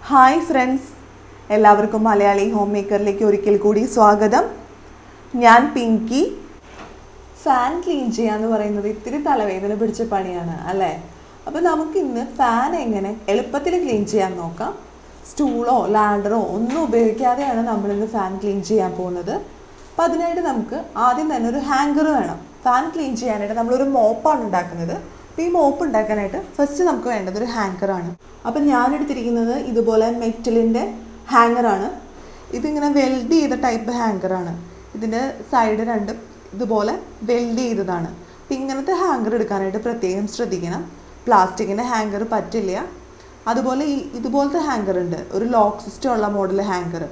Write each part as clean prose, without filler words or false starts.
Hi friends, എല്ലാവർക്കും Malayali home മേക്കറിലേക്ക് ഒരിക്കൽ കൂടി സ്വാഗതം. ഞാൻ പിങ്കി. ഫാൻ ക്ലീൻ ചെയ്യാന്ന് പറയുന്നത് ഇത്തിരി തലവേദന പിടിച്ച പണിയാണ് അല്ലേ? അപ്പോൾ നമുക്കിന്ന് ഫാൻ എങ്ങനെ എളുപ്പത്തിൽ ക്ലീൻ ചെയ്യാൻ നോക്കാം. സ്റ്റൂളോ ലാഡറോ ഒന്നും ഉപയോഗിക്കാതെയാണ് നമ്മളിന്ന് ഫാൻ ക്ലീൻ ചെയ്യാൻ പോകുന്നത്. അപ്പോൾ അതിനായിട്ട് നമുക്ക് ആദ്യം തന്നെ ഒരു ഹാങ്കർ വേണം. ഫാൻ ക്ലീൻ ചെയ്യാനായിട്ട് നമ്മളൊരു മോപ്പാണ് ഉണ്ടാക്കുന്നത്. അപ്പോൾ ഈ മോപ്പ് ഉണ്ടാക്കാനായിട്ട് ഫസ്റ്റ് നമുക്ക് വേണ്ടത് ഒരു ഹാങ്കറാണ്. അപ്പം ഞാനെടുത്തിരിക്കുന്നത് ഇതുപോലെ മെറ്റലിൻ്റെ ഹാങ്ങറാണ്. ഇതിങ്ങനെ വെൽഡ് ചെയ്ത ടൈപ്പ് ഹാങ്കറാണ്. ഇതിൻ്റെ സൈഡ് രണ്ടും ഇതുപോലെ വെൽഡ് ചെയ്തതാണ്. അപ്പം ഇങ്ങനത്തെ ഹാങ്കർ എടുക്കാനായിട്ട് പ്രത്യേകം ശ്രദ്ധിക്കണം. പ്ലാസ്റ്റിക്കിൻ്റെ ഹാങ്കർ പറ്റില്ല. അതുപോലെ ഇതുപോലത്തെ ഹാങ്കർ ഉണ്ട്, ഒരു ലോക്ക് സിസ്റ്റം ഉള്ള മോഡൽ ഹാങ്കർ.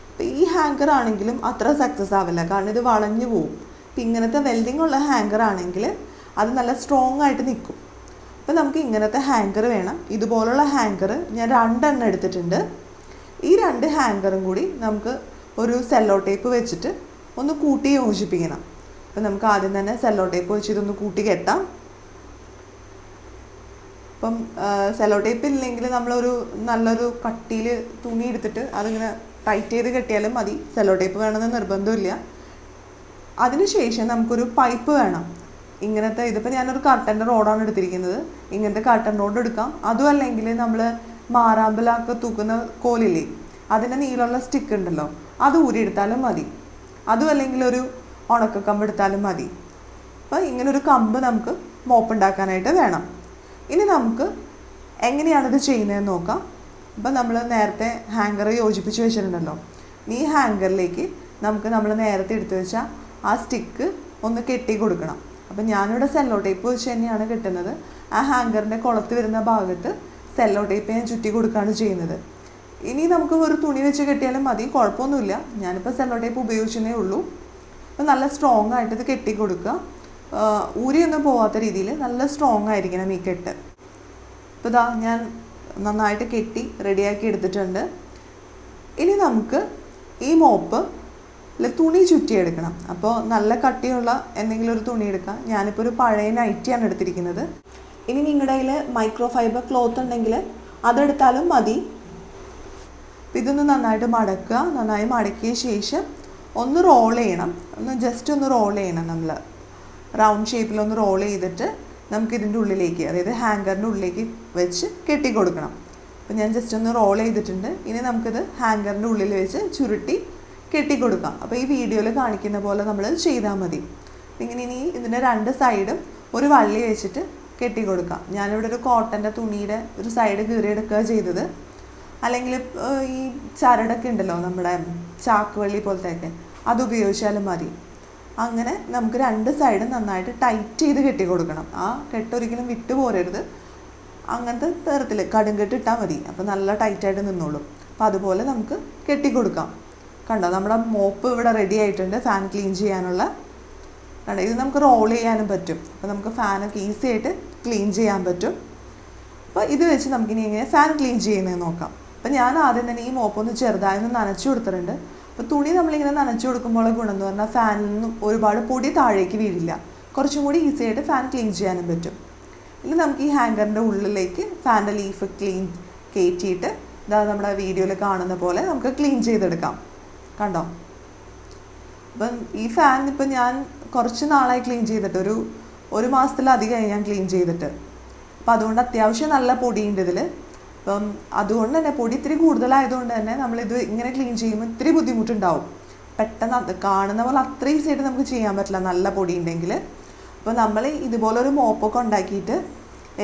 അപ്പം ഈ ഹാങ്കർ ആണെങ്കിലും അത്ര സക്സസ് ആവില്ല, കാരണം ഇത് വളഞ്ഞു പോവും. അപ്പം ഇങ്ങനത്തെ വെൽഡിംഗ് ഉള്ള ഹാങ്കർ ആണെങ്കിൽ അത് നല്ല സ്ട്രോങ് ആയിട്ട് നിൽക്കും. അപ്പോൾ നമുക്ക് ഇങ്ങനത്തെ ഹാങ്കർ വേണം. ഇതുപോലുള്ള ഹാങ്കർ ഞാൻ 2 എണ്ണം എടുത്തിട്ടുണ്ട്. ഈ 2 ഹാങ്കറും കൂടി നമുക്ക് ഒരു സെല്ലോ ടേപ്പ് വെച്ചിട്ട് ഒന്ന് കൂട്ടി യോജിപ്പിക്കണം. അപ്പോൾ നമുക്ക് ആദ്യം തന്നെ സെല്ലോ ടേപ്പ് വെച്ച് ഇതൊന്ന് കൂട്ടി കെട്ടാം. അപ്പം സെല്ലോ ടേപ്പ് ഇല്ലെങ്കിൽ നമ്മളൊരു നല്ലൊരു കട്ടിയിൽ തുണി എടുത്തിട്ട് അതിങ്ങനെ ടൈറ്റ് ചെയ്ത് കെട്ടിയാലും മതി. സെല്ലോ ടേപ്പ് വേണമെന്ന് നിർബന്ധമില്ല. അതിനുശേഷം നമുക്കൊരു പൈപ്പ് വേണം. ഇങ്ങനത്തെ ഇതിപ്പോൾ ഞാനൊരു കർട്ടൻ്റെ റോഡാണ് എടുത്തിരിക്കുന്നത്. ഇങ്ങനത്തെ കർട്ടൻ റോഡ് എടുക്കാം. അതും അല്ലെങ്കിൽ നമ്മൾ മാറാമ്പലൊക്കെ തൂക്കുന്ന കോലില്ലേ, അതിൻ്റെ നീളമുള്ള സ്റ്റിക്ക് ഉണ്ടല്ലോ, അത് ഊരിയെടുത്താലും മതി. അതും അല്ലെങ്കിൽ ഒരു ഉണക്കക്കമ്പ് എടുത്താലും മതി. അപ്പോൾ ഇങ്ങനൊരു കമ്പ് നമുക്ക് മോപ്പ് ഉണ്ടാക്കാനായിട്ട് വേണം. ഇനി നമുക്ക് എങ്ങനെയാണിത് ചെയ്യുന്നതെന്ന് നോക്കാം. അപ്പോൾ നമ്മൾ നേരത്തെ ഹാങ്കർ യോജിപ്പിച്ച് വെച്ചിട്ടുണ്ടല്ലോ, ഈ ഹാങ്കറിലേക്ക് നമുക്ക് നമ്മൾ നേരത്തെ എടുത്തു വെച്ചാൽ ആ സ്റ്റിക്ക് ഒന്ന് കെട്ടി കൊടുക്കണം. അപ്പം ഞാനിവിടെ സെല്ലോ ടേപ്പ് വെച്ച് തന്നെയാണ് കെട്ടുന്നത്. ആ ഹാങ്കറിൻ്റെ കുളത്ത് വരുന്ന ഭാഗത്ത് സെല്ലോ ടേപ്പ് ഞാൻ ചുറ്റി കൊടുക്കുകയാണ് ചെയ്യുന്നത്. ഇനി നമുക്ക് ഒരു തുണി വെച്ച് കെട്ടിയാലും മതി, കുഴപ്പമൊന്നുമില്ല. ഞാനിപ്പോൾ സെല്ലോ ടേപ്പ് ഉപയോഗിച്ചതേ ഉള്ളൂ. അപ്പോൾ നല്ല സ്ട്രോങ് ആയിട്ട് ഇത് കെട്ടി കൊടുക്കുക. ഊരിയൊന്നും പോവാത്ത രീതിയിൽ നല്ല സ്ട്രോങ് ആയിരിക്കണം ഈ കെട്ട്. അപ്പോൾ ഇതാ ഞാൻ നന്നായിട്ട് കെട്ടി റെഡിയാക്കി എടുത്തിട്ടുണ്ട്. ഇനി നമുക്ക് ഈ മോപ്പ് തുണി ചുറ്റിയെടുക്കണം. അപ്പോൾ നല്ല കട്ടിയുള്ള എന്തെങ്കിലും ഒരു തുണി എടുക്കാം. ഞാനിപ്പോൾ ഒരു പഴയ നൈറ്റിയാണ് എടുത്തിരിക്കുന്നത്. ഇനി നിങ്ങളുടെ കയ്യിൽ മൈക്രോ ഫൈബർ ക്ലോത്ത് ഉണ്ടെങ്കിൽ അതെടുത്താലും മതി. ഇതൊന്ന് നന്നായിട്ട് മടക്കുക. നന്നായി മടക്കിയ ശേഷം ഒന്ന് റോൾ ചെയ്യണം. ജസ്റ്റ് ഒന്ന് റോൾ ചെയ്യണം. നമ്മൾ റൗണ്ട് ഷേപ്പിലൊന്ന് റോൾ ചെയ്തിട്ട് നമുക്കിതിൻ്റെ ഉള്ളിലേക്ക്, അതായത് ഹാങ്കറിൻ്റെ ഉള്ളിലേക്ക് വെച്ച് കെട്ടി കൊടുക്കണം. അപ്പോൾ ഞാൻ ജസ്റ്റ് ഒന്ന് റോൾ ചെയ്തിട്ടുണ്ട്. ഇനി നമുക്കിത് ഹാങ്കറിൻ്റെ ഉള്ളിൽ വെച്ച് ചുരുട്ടി കെട്ടിക്കൊടുക്കാം. അപ്പോൾ ഈ വീഡിയോയിൽ കാണിക്കുന്ന പോലെ നമ്മൾ ചെയ്താൽ മതി. ഇങ്ങനെ ഇനി ഇതിൻ്റെ 2 സൈഡും ഒരു വള്ളി വെച്ചിട്ട് കെട്ടിക്കൊടുക്കാം. ഞാനിവിടെ ഒരു കോട്ടൻ്റെ തുണിയുടെ ഒരു സൈഡ് കീറിയെടുക്കുക ചെയ്തത്. അല്ലെങ്കിൽ ഈ ചരടൊക്കെ ഉണ്ടല്ലോ, നമ്മുടെ ചാക്ക് വള്ളി പോലത്തെയൊക്കെ, അത് ഉപയോഗിച്ചാലും മതി. അങ്ങനെ നമുക്ക് 2 സൈഡും നന്നായിട്ട് ടൈറ്റ് ചെയ്ത് കെട്ടിക്കൊടുക്കണം. ആ കെട്ടൊരിക്കലും വിട്ടു പോരരുത്. അങ്ങനത്തെ തരത്തിൽ കടുങ്കെട്ട് ഇട്ടാൽ മതി. അപ്പോൾ നല്ല ടൈറ്റായിട്ട് നിന്നോളും. അപ്പോൾ അതുപോലെ നമുക്ക് കെട്ടിക്കൊടുക്കാം. കണ്ടോ, നമ്മുടെ മോപ്പ് ഇവിടെ റെഡി ആയിട്ടുണ്ട് ഫാൻ ക്ലീൻ ചെയ്യാനുള്ള. കണ്ടോ, ഇത് നമുക്ക് റോൾ ചെയ്യാനും പറ്റും. അപ്പോൾ നമുക്ക് ഫാനൊക്കെ ഈസി ആയിട്ട് ക്ലീൻ ചെയ്യാൻ പറ്റും. അപ്പോൾ ഇത് വെച്ച് നമുക്കിനി എങ്ങനെ ഫാൻ ക്ലീൻ ചെയ്യുന്നതെന്ന് നോക്കാം. അപ്പോൾ ഞാൻ ആദ്യം തന്നെ ഈ മോപ്പ് ഒന്ന് ചെറുതായൊന്ന് നനച്ചു കൊടുത്തിട്ടുണ്ട്. അപ്പോൾ തുണി നമ്മളിങ്ങനെ നനച്ചു കൊടുക്കുമ്പോൾ ഗുണം എന്ന് പറഞ്ഞാൽ ഫാനിൽ നിന്നും ഒരുപാട് പൊടി താഴേക്ക് വീഴില്ല. കുറച്ചും കൂടി ഈസി ആയിട്ട് ഫാൻ ക്ലീൻ ചെയ്യാനും പറ്റും. ഇനി നമുക്ക് ഈ ഹാങ്കറിൻ്റെ ഉള്ളിലേക്ക് ഫാനിൻ്റെ ലീഫ് കയറ്റിയിട്ട് ഇതാ നമ്മുടെ വീഡിയോയിൽ കാണുന്ന പോലെ നമുക്ക് ക്ലീൻ ചെയ്തെടുക്കാം. കണ്ടോ, അപ്പം ഈ ഫാൻ ഇപ്പം ഞാൻ കുറച്ച് നാളായി ക്ലീൻ ചെയ്തിട്ട്, ഒരു മാസത്തിലധികമായി ഞാൻ ക്ലീൻ ചെയ്തിട്ട്. അപ്പം അതുകൊണ്ട് അത്യാവശ്യം നല്ല പൊടിയുണ്ട് ഇതിൽ. അപ്പം അതുകൊണ്ട് തന്നെ പൊടി ഇത്തിരി കൂടുതലായതുകൊണ്ട് തന്നെ നമ്മളിത് ഇങ്ങനെ ക്ലീൻ ചെയ്യുമ്പോൾ ഇത്തിരി ബുദ്ധിമുട്ടുണ്ടാവും. പെട്ടെന്ന് അത് കാണുന്ന പോലെ അത്ര ഈസി ആയിട്ട് നമുക്ക് ചെയ്യാൻ പറ്റില്ല നല്ല പൊടി ഉണ്ടെങ്കിൽ. അപ്പോൾ നമ്മൾ ഇതുപോലൊരു മോപ്പൊക്കെ ഉണ്ടാക്കിയിട്ട്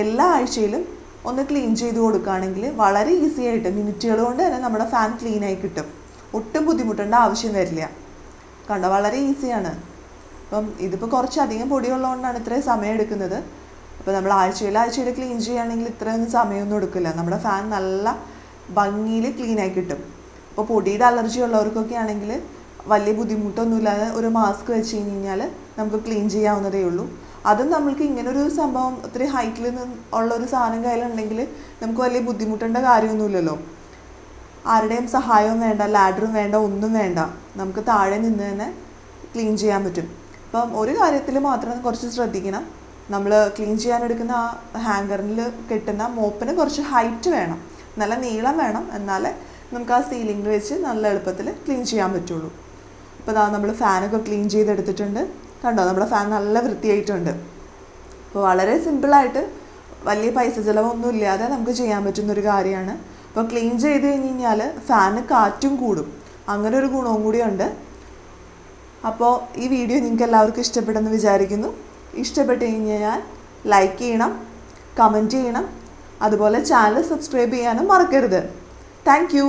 എല്ലാ ആഴ്ചയിലും ഒന്ന് ക്ലീൻ ചെയ്ത് കൊടുക്കുകയാണെങ്കിൽ വളരെ ഈസി ആയിട്ട് മിനിറ്റുകൾ കൊണ്ട് തന്നെ നമ്മുടെ ഫാൻ ക്ലീനായി കിട്ടും. ഒട്ടും ബുദ്ധിമുട്ടേണ്ട ആവശ്യം വരില്ല. കണ്ടോ, വളരെ ഈസിയാണ്. അപ്പം ഇതിപ്പോൾ കുറച്ചധികം പൊടിയുള്ളതുകൊണ്ടാണ് ഇത്രയും സമയം എടുക്കുന്നത്. അപ്പോൾ നമ്മൾ ആഴ്ചയിൽ ക്ലീൻ ചെയ്യുകയാണെങ്കിൽ ഇത്രയൊന്നും സമയമൊന്നും എടുക്കില്ല. നമ്മുടെ ഫാൻ നല്ല ഭംഗിയിൽ ക്ലീനായി കിട്ടും. അപ്പോൾ പൊടിയുടെ അലർജി ഉള്ളവർക്കൊക്കെ ആണെങ്കിൽ വലിയ ബുദ്ധിമുട്ടൊന്നുമില്ലാതെ ഒരു മാസ്ക് വെച്ച് കഴിഞ്ഞാൽ നമുക്ക് ക്ലീൻ ചെയ്യാവുന്നതേ ഉള്ളൂ. അതും നമ്മൾക്ക് ഇങ്ങനൊരു സംഭവം ഒത്തിരി ഹൈറ്റിൽ ഉള്ളൊരു സാധനം കയ്യിലുണ്ടെങ്കിൽ നമുക്ക് വലിയ ബുദ്ധിമുട്ടേണ്ട കാര്യമൊന്നുമില്ലല്ലോ. ആരുടെയും സഹായവും വേണ്ട, ലാഡറും വേണ്ട, ഒന്നും വേണ്ട. നമുക്ക് താഴെ നിന്ന് തന്നെ ക്ലീൻ ചെയ്യാൻ പറ്റും. അപ്പം ഒരു കാര്യത്തിൽ മാത്രം കുറച്ച് ശ്രദ്ധിക്കണം. നമ്മൾ ക്ലീൻ ചെയ്യാൻ എടുക്കുന്ന ആ ഹാങ്കറിൽ കെട്ടുന്ന മോപ്പിന് കുറച്ച് ഹൈറ്റ് വേണം. നല്ല നീളം വേണം, എന്നാലേ നമുക്ക് ആ സീലിംഗിൽ വെച്ച് നല്ല എളുപ്പത്തിൽ ക്ലീൻ ചെയ്യാൻ പറ്റുള്ളൂ. അപ്പോൾ ഇതാ നമ്മൾ ഫാനൊക്കെ ക്ലീൻ ചെയ്തെടുത്തിട്ടുണ്ട്. കണ്ടോ, നമ്മുടെ ഫാൻ നല്ല വൃത്തിയായിട്ടുണ്ട്. അപ്പോൾ വളരെ സിമ്പിളായിട്ട് വലിയ പൈസ ചിലവൊന്നും ഇല്ലാതെ നമുക്ക് ചെയ്യാൻ പറ്റുന്നൊരു കാര്യമാണ്. അപ്പോൾ ക്ലീൻ ചെയ്ത് കഴിഞ്ഞ് കഴിഞ്ഞാൽ ഫാന് കാറ്റും കൂടും, അങ്ങനെ ഒരു ഗുണവും കൂടിയുണ്ട്. അപ്പോൾ ഈ വീഡിയോ നിങ്ങൾക്ക് എല്ലാവർക്കും ഇഷ്ടപ്പെടുമെന്ന് വിചാരിക്കുന്നു. ഇഷ്ടപ്പെട്ട് കഴിഞ്ഞാൽ ലൈക്ക് ചെയ്യണം, കമൻറ്റ് ചെയ്യണം, അതുപോലെ ചാനൽ സബ്സ്ക്രൈബ് ചെയ്യാനും മറക്കരുത്. Thank you.